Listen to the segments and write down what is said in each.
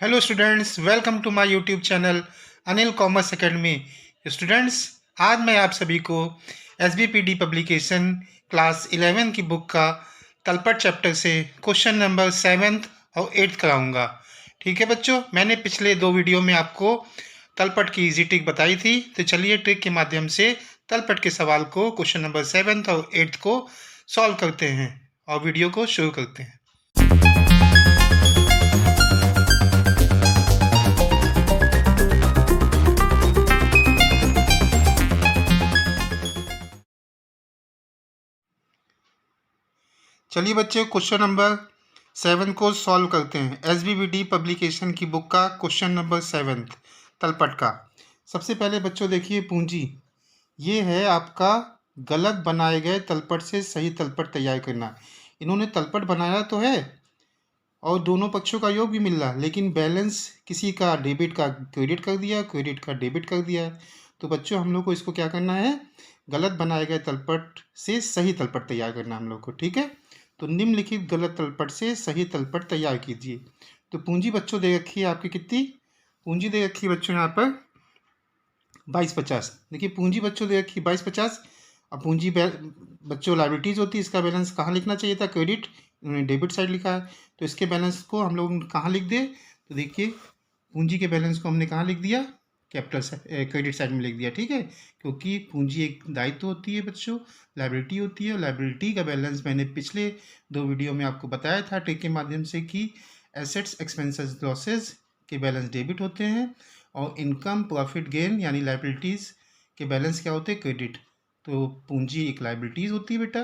Hello students, welcome to my YouTube channel Anil commerce academy. Students, आज मैं आप सभी को एसबीपीडी पब्लिकेशन क्लास 11 की बुक का तलपट चैप्टर से क्वेश्चन नंबर 7 और 8 कराऊंगा। ठीक है बच्चों, मैंने पिछले 2 वीडियो में आपको तलपट की इजी ट्रिक बताई थी, तो चलिए ट्रिक के माध्यम से तलपट के सवाल को क्वेश्चन नंबर 7 और 8 को सॉल्व करते हैं और वीडियो को शुरू करते हैं। चलिए बच्चे, क्वेश्चन नंबर 7 को सॉल्व करते हैं। एसबीबीडी पब्लिकेशन की बुक का क्वेश्चन नंबर 7 तलपट का। सबसे पहले बच्चों देखिए, पूंजी ये है आपका गलत बनाए गए तलपट से सही तलपट तैयार करना। इन्होंने तलपट बनाया तो है और दोनों पक्षों का योग भी मिल रहा, लेकिन बैलेंस किसी का डेबिट का क्रेडिट कर दिया, क्रेडिट का डेबिट कर दिया। तो बच्चों हम लोग को इसको क्या करना है, गलत बनाए गए तलपट से सही तलपट तैयार करना हम लोग को। ठीक है, तो निम्नलिखित गलत तलपट से सही तलपट तैयार कीजिए। तो पूंजी बच्चों दे रखी है आपकी, कितनी पूंजी दे रखी है बच्चों यहाँ पर 2250। देखिए पूंजी बच्चों दे रखी 2250। अब पूंजी बच्चों लाइबिलिटीज होती है, इसका बैलेंस कहाँ लिखना चाहिए था, क्रेडिट, उन्होंने डेबिट साइड लिखा है। तो इसके बैलेंस को हम लोग कहाँ लिख दे, तो देखिए पूंजी के बैलेंस को हमने कहाँ लिख दिया, कैपिटल क्रेडिट साइड में लिख दिया। ठीक है, क्योंकि पूंजी एक दायित्व होती है बच्चों, लाइबिलिटी होती है। लाइबिलिटी का बैलेंस मैंने पिछले 2 वीडियो में आपको बताया था ट्रिक के माध्यम से कि एसेट्स एक्सपेंसेस लॉसेज के बैलेंस डेबिट होते हैं और इनकम प्रॉफिट गेन यानी लाइबिलिटीज़ के बैलेंस क्या होते हैं, क्रेडिट। तो पूंजी एक लाइबिलिटीज़ होती है बेटा,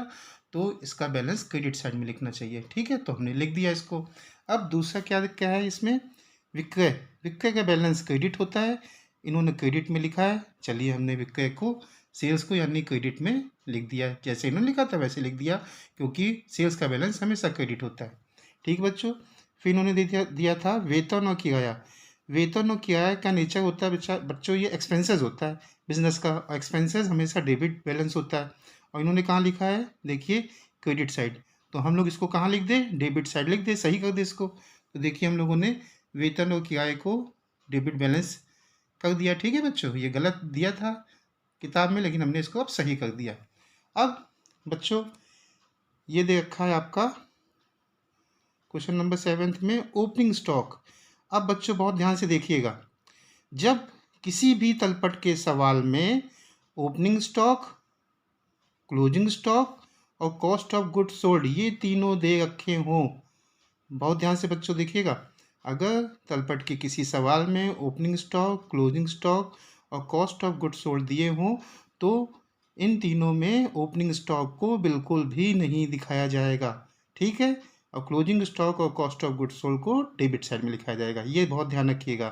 तो इसका बैलेंस क्रेडिट साइड में लिखना चाहिए। ठीक है, तो हमने लिख दिया इसको। अब दूसरा क्या क्या है इसमें, विक्रय। विक्रय का बैलेंस क्रेडिट होता है, इन्होंने क्रेडिट में लिखा है। चलिए हमने विक्रय को सेल्स को यानी क्रेडिट में लिख दिया, जैसे इन्होंने लिखा था वैसे लिख दिया, क्योंकि सेल्स का बैलेंस हमेशा क्रेडिट होता है। ठीक बच्चों, फिर इन्होंने दिया था वेतन और किराया। वेतन और किराया का नेचर होता है बच्चों, ये एक्सपेंसेस होता है बिजनेस का, और एक्सपेंसेस हमेशा डेबिट बैलेंस होता है। और इन्होंने कहाँ लिखा है, देखिए क्रेडिट साइड। तो हम लोग इसको कहाँ लिख दें, डेबिट साइड लिख दें, सही कर दे इसको। तो देखिए हम लोगों ने वेतन और किराए को डेबिट बैलेंस कर दिया। ठीक है बच्चों, ये गलत दिया था किताब में, लेकिन हमने इसको अब सही कर दिया। अब बच्चों ये दे रखा है आपका क्वेश्चन नंबर 7 में ओपनिंग स्टॉक। अब बच्चों बहुत ध्यान से देखिएगा, जब किसी भी तलपट के सवाल में ओपनिंग स्टॉक, क्लोजिंग स्टॉक और कॉस्ट ऑफ गुड्स सोल्ड ये तीनों दे रखे हों, बहुत ध्यान से बच्चों देखिएगा, अगर तलपट के किसी सवाल में ओपनिंग स्टॉक, क्लोजिंग स्टॉक और कॉस्ट ऑफ गुड्स सोल्ड दिए हों, तो इन तीनों में ओपनिंग स्टॉक को बिल्कुल भी नहीं दिखाया जाएगा। ठीक है, और क्लोजिंग स्टॉक और कॉस्ट ऑफ गुड्स सोल्ड को डेबिट साइड में लिखाया जाएगा, ये बहुत ध्यान रखिएगा।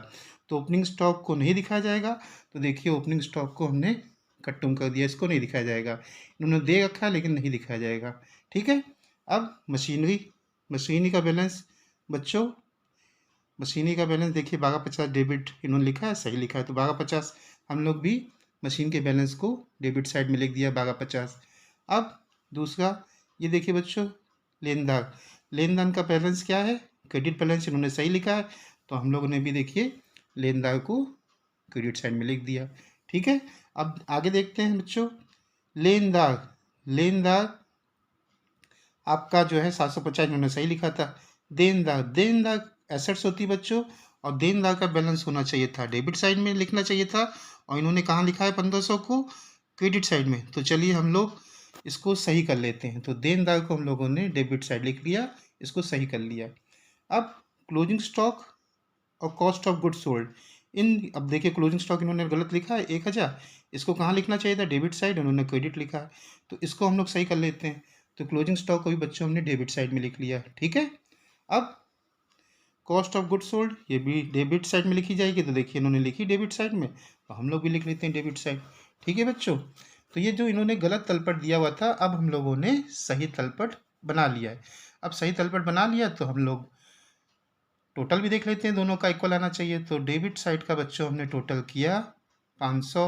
तो ओपनिंग स्टॉक को नहीं दिखाया जाएगा, तो देखिए ओपनिंग स्टॉक को हमने कट्टुम कर दिया, इसको नहीं दिखाया जाएगा। इन्होंने दे रखा है लेकिन नहीं दिखाया जाएगा। ठीक है, अब मशीनरी का बैलेंस बच्चों, मशीनरी का बैलेंस देखिए 1250 डेबिट इन्होंने लिखा है, सही लिखा है, तो 1250 हम लोग भी मशीन के बैलेंस को डेबिट साइड में लिख दिया 1250। अब दूसरा ये देखिए बच्चों, लेनदार। लेनदार का बैलेंस क्या है, क्रेडिट बैलेंस इन्होंने सही लिखा है, तो हम लोगों ने भी देखिए लेनदार को क्रेडिट साइड में लिख दिया। ठीक है, अब आगे देखते हैं बच्चों, लेनदार। लेनदार आपका जो है 750 इन्होंने सही लिखा था। देनदार एसेट्स होती बच्चों, और देनदार का बैलेंस होना चाहिए था डेबिट साइड में लिखना चाहिए था, और इन्होंने कहाँ लिखा है 1500 को क्रेडिट साइड में। तो चलिए हम लोग इसको सही कर लेते हैं। तो देनदार को हम लोगों ने डेबिट साइड लिख लिया, इसको सही कर लिया। अब क्लोजिंग स्टॉक और कॉस्ट ऑफ गुड्स सोल्ड, इन अब देखिए क्लोजिंग स्टॉक इन्होंने गलत लिखा है 1000, इसको कहाँ लिखना चाहिए था, डेबिट साइड, उन्होंने क्रेडिट लिखा है, तो इसको हम लोग सही कर लेते हैं। तो क्लोजिंग स्टॉक को भी बच्चों हमने डेबिट साइड में लिख लिया। ठीक है, अब कॉस्ट ऑफ गुड्स सोल्ड ये भी डेबिट साइड में लिखी जाएगी, तो देखिए इन्होंने लिखी डेबिट साइड में, तो हम लोग भी लिख लेते हैं डेबिट साइड। ठीक है बच्चों, तो ये जो इन्होंने गलत तलपट दिया हुआ था, अब हम लोगों ने सही तलपट बना लिया है। अब सही तलपट बना लिया तो हम लोग टोटल भी देख लेते हैं, दोनों का इक्वल आना चाहिए। तो डेबिट साइड का बच्चों हमने टोटल किया 500,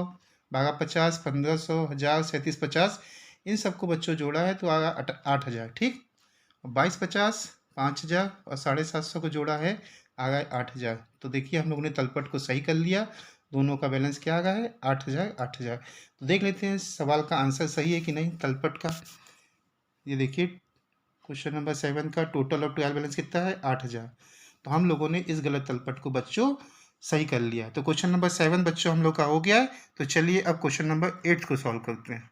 1250, 1500, 1000, 3750, इन सबको बच्चों जोड़ा है तो आगा 8000। ठीक, 2250, 5,000 और 750 को जोड़ा है, आ गया 8,000। तो देखिए हम लोगों ने तलपट को सही कर लिया, दोनों का बैलेंस क्या आ गया है 8,000 8,000। तो देख लेते हैं सवाल का आंसर सही है कि नहीं तलपट का। ये देखिए क्वेश्चन नंबर 7 का टोटल ऑफ ट्रायल बैलेंस कितना है 8,000। तो हम लोगों ने इस गलत तलपट को बच्चों सही कर लिया। तो क्वेश्चन नंबर 7 बच्चों हम लोग का हो गया है। तो चलिए अब क्वेश्चन नंबर 8 को सॉल्व करते हैं।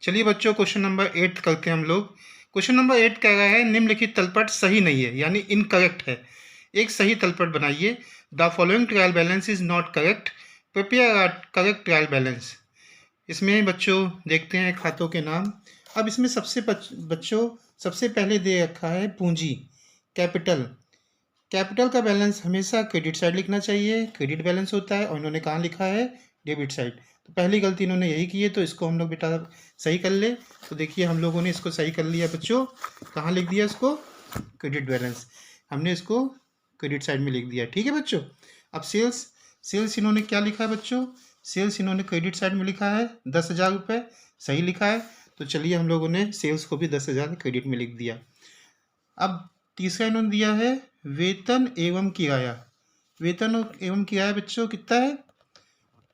चलिए बच्चों क्वेश्चन नंबर 8 करते हैं हम लोग। क्वेश्चन नंबर 8 कह रहा है निम्नलिखित तलपट सही नहीं है, यानी इनकरेक्ट है। एक सही तलपट बनाइए। The following trial balance is not correct, prepare correct trial balance. इसमें बच्चों देखते हैं खातों के नाम। अब इसमें बच्चों सबसे पहले दे रखा है पूंजी, कैपिटल। कैपिटल का बैलेंस हमेशा क्रेडिट साइड लिखना चाहिए, क्रेडिट बैलेंस होता है, और इन्होंने कहाँ लिखा है डेबिट साइड। तो पहली गलती इन्होंने यही की है, तो इसको हम लोग बेटा सही कर ले। तो देखिए हम लोगों ने इसको सही कर लिया बच्चों। कहाँ लिख दिया इसको, क्रेडिट बैलेंस, हमने इसको क्रेडिट साइड में लिख दिया। ठीक है बच्चों। अब सेल्स, सेल्स इन्होंने क्या लिखा है बच्चों, सेल्स इन्होंने क्रेडिट साइड में लिखा है 10,000 रुपये, सही लिखा है। तो चलिए हम लोगों ने सेल्स को भी 10,000 क्रेडिट में लिख दिया। अब तीसरा इन्होंने दिया है वेतन एवं किराया। वेतन एवं किराया बच्चों कितना है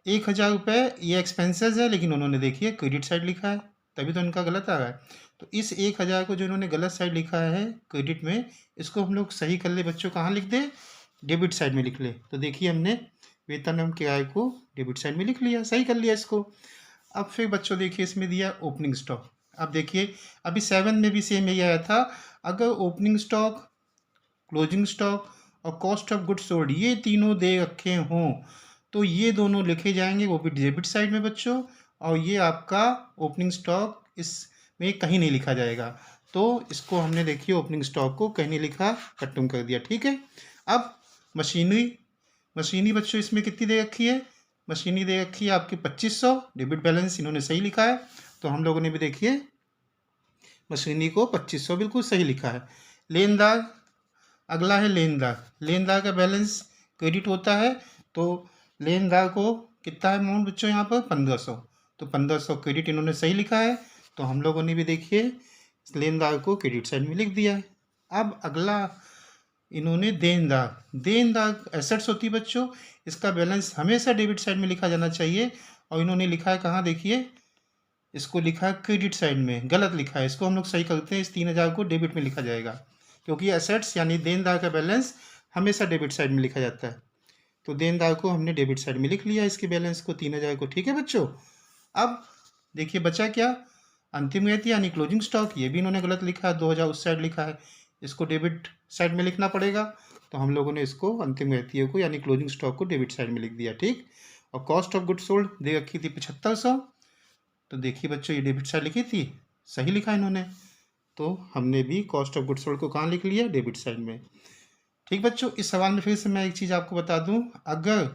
1,000 रुपये। ये एक्सपेंसेस है, लेकिन उन्होंने देखिए क्रेडिट साइड लिखा है, तभी तो इनका गलत आ रहा है। तो इस 1,000 को जो इन्होंने गलत साइड लिखा है क्रेडिट में, इसको हम लोग सही कर ले बच्चों। कहाँ लिख दे, डेबिट साइड में लिख ले। तो देखिए हमने वेतन एवं किराए को डेबिट साइड में लिख लिया, सही कर लिया इसको। अब फिर बच्चों देखिए इसमें दिया ओपनिंग स्टॉक। अब देखिए अभी 7 में भी सेम यही आया था। अगर ओपनिंग स्टॉक, क्लोजिंग स्टॉक और कॉस्ट ऑफ गुड्स सोल्ड ये तीनों दे रखे हों, तो ये दोनों लिखे जाएंगे, वो भी डेबिट साइड में बच्चों। और ये आपका ओपनिंग स्टॉक इसमें कहीं नहीं लिखा जाएगा। तो इसको हमने देखिए ओपनिंग स्टॉक को कहीं नहीं लिखा, खत्म कर दिया। ठीक है। अब मशीनरी, मशीनरी बच्चों इसमें कितनी दे रखी है, मशीनरी दे रखी है आपकी 2500, डेबिट बैलेंस इन्होंने सही लिखा है। तो हम लोगों ने भी देखिए मशीनरी को 2500 बिल्कुल सही लिखा है। लेनदार, अगला है लेनदार। लेनदार का बैलेंस क्रेडिट होता है, तो लेनदार को कितना है अमाउंट बच्चों यहाँ पर 1500। तो 1500 क्रेडिट इन्होंने सही लिखा है। तो हम लोगों ने भी देखिए लेनदार को क्रेडिट साइड में लिख दिया है। अब अगला इन्होंने देनदार, देनदार एसेट्स होती है बच्चों, इसका बैलेंस हमेशा डेबिट साइड में लिखा जाना चाहिए। और इन्होंने लिखा है कहाँ देखिए, इसको लिखा है क्रेडिट साइड में, गलत लिखा है। इसको हम लोग सही करते हैं, इस 3,000 को डेबिट में लिखा जाएगा, क्योंकि एसेट्स यानी देनदार का बैलेंस हमेशा डेबिट साइड में लिखा जाता है। तो देनदार को हमने डेबिट साइड में लिख लिया, इसके बैलेंस को 3,000 को। ठीक है बच्चों। अब देखिए बचा क्या, अंतिम रहती यानी क्लोजिंग स्टॉक, ये भी इन्होंने गलत लिखा है, 2,000 उस साइड लिखा है, इसको डेबिट साइड में लिखना पड़ेगा। तो हम लोगों ने इसको अंतिम रहती को यानी क्लोजिंग स्टॉक को डेबिट साइड में लिख दिया। ठीक। और कॉस्ट ऑफ गुड सोल्ड दे रखी थी 7500, तो देखिए बच्चों ये डेबिट साइड लिखी थी, सही लिखा इन्होंने। तो हमने भी कॉस्ट ऑफ गुड सोल्ड को कहाँ लिख लिया, डेबिट साइड में। ठीक बच्चों। इस सवाल में फिर से मैं एक चीज़ आपको बता दूं, अगर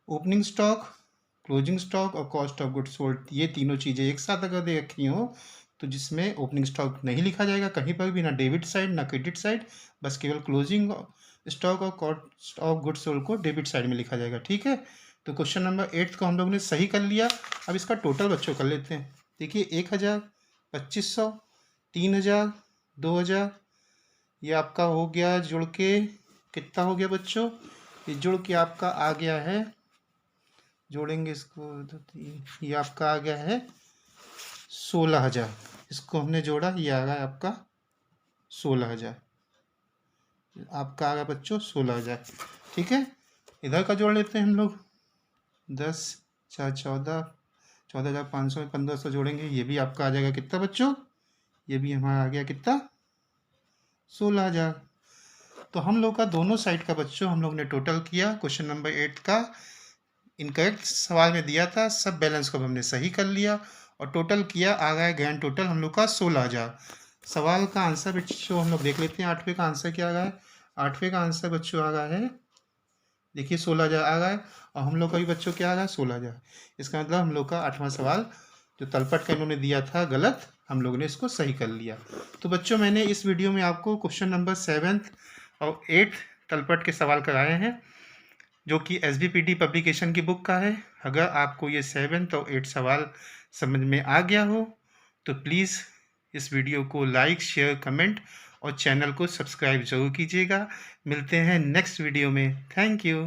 ओपनिंग स्टॉक, क्लोजिंग स्टॉक और कॉस्ट ऑफ गुड सोल्ड ये तीनों चीज़ें एक साथ अगर दे रखी हो, तो जिसमें ओपनिंग स्टॉक नहीं लिखा जाएगा कहीं पर भी, ना डेबिट साइड ना क्रेडिट साइड, बस केवल क्लोजिंग स्टॉक और कॉस्ट ऑफ गुड सोल्ड को डेबिट साइड में लिखा जाएगा। ठीक है। तो क्वेश्चन नंबर 8 को हम लोग ने सही कर लिया। अब इसका टोटल बच्चों कर लेते हैं। देखिए 1,000, 2500, 3,000, 2,000, ये आपका हो गया जुड़ के कितना हो गया बच्चों, ये जुड़ के आपका आ गया है, जोड़ेंगे इसको 2 3, ये आपका आ गया है 16,000। इसको हमने जोड़ा, ये आ गया आपका 16,000, आपका आ गया बच्चों 16,000। ठीक है। इधर का जोड़ लेते हैं हम लोग, 10 4 14, 14,500 में 1,500 जोड़ेंगे, ये भी आपका आ जाएगा कितना बच्चों, ये भी हमारा आ गया कितना 16,000। तो हम लोग का दोनों साइड का बच्चों हम लोग ने टोटल किया। क्वेश्चन नंबर 8 का इनकरेक्ट सवाल में दिया था, सब बैलेंस को हमने सही कर लिया और टोटल किया, आ गया ग्रैंड टोटल हम लोग का 16,000। सवाल का आंसर बच्चों हम लोग देख लेते हैं, 8वें का आंसर क्या आ गया है। 8वें का आंसर बच्चों आ गया है, देखिए 16,000 आ गया है, और हम लोग का भी बच्चों क्या आ गया 16,000। इसका मतलब हम लोग का 8वां सवाल जो तलपट का इन्होंने दिया था गलत, हम लोगों ने इसको सही कर लिया। तो बच्चों मैंने इस वीडियो में आपको क्वेश्चन नंबर 7 और 8 तलपट के सवाल कराए हैं, जो कि SBPD पब्लिकेशन की बुक का है। अगर आपको ये 7 और 8 सवाल समझ में आ गया हो तो प्लीज़ इस वीडियो को लाइक, शेयर, कमेंट और चैनल को सब्सक्राइब ज़रूर कीजिएगा। मिलते हैं नेक्स्ट वीडियो में। Thank you.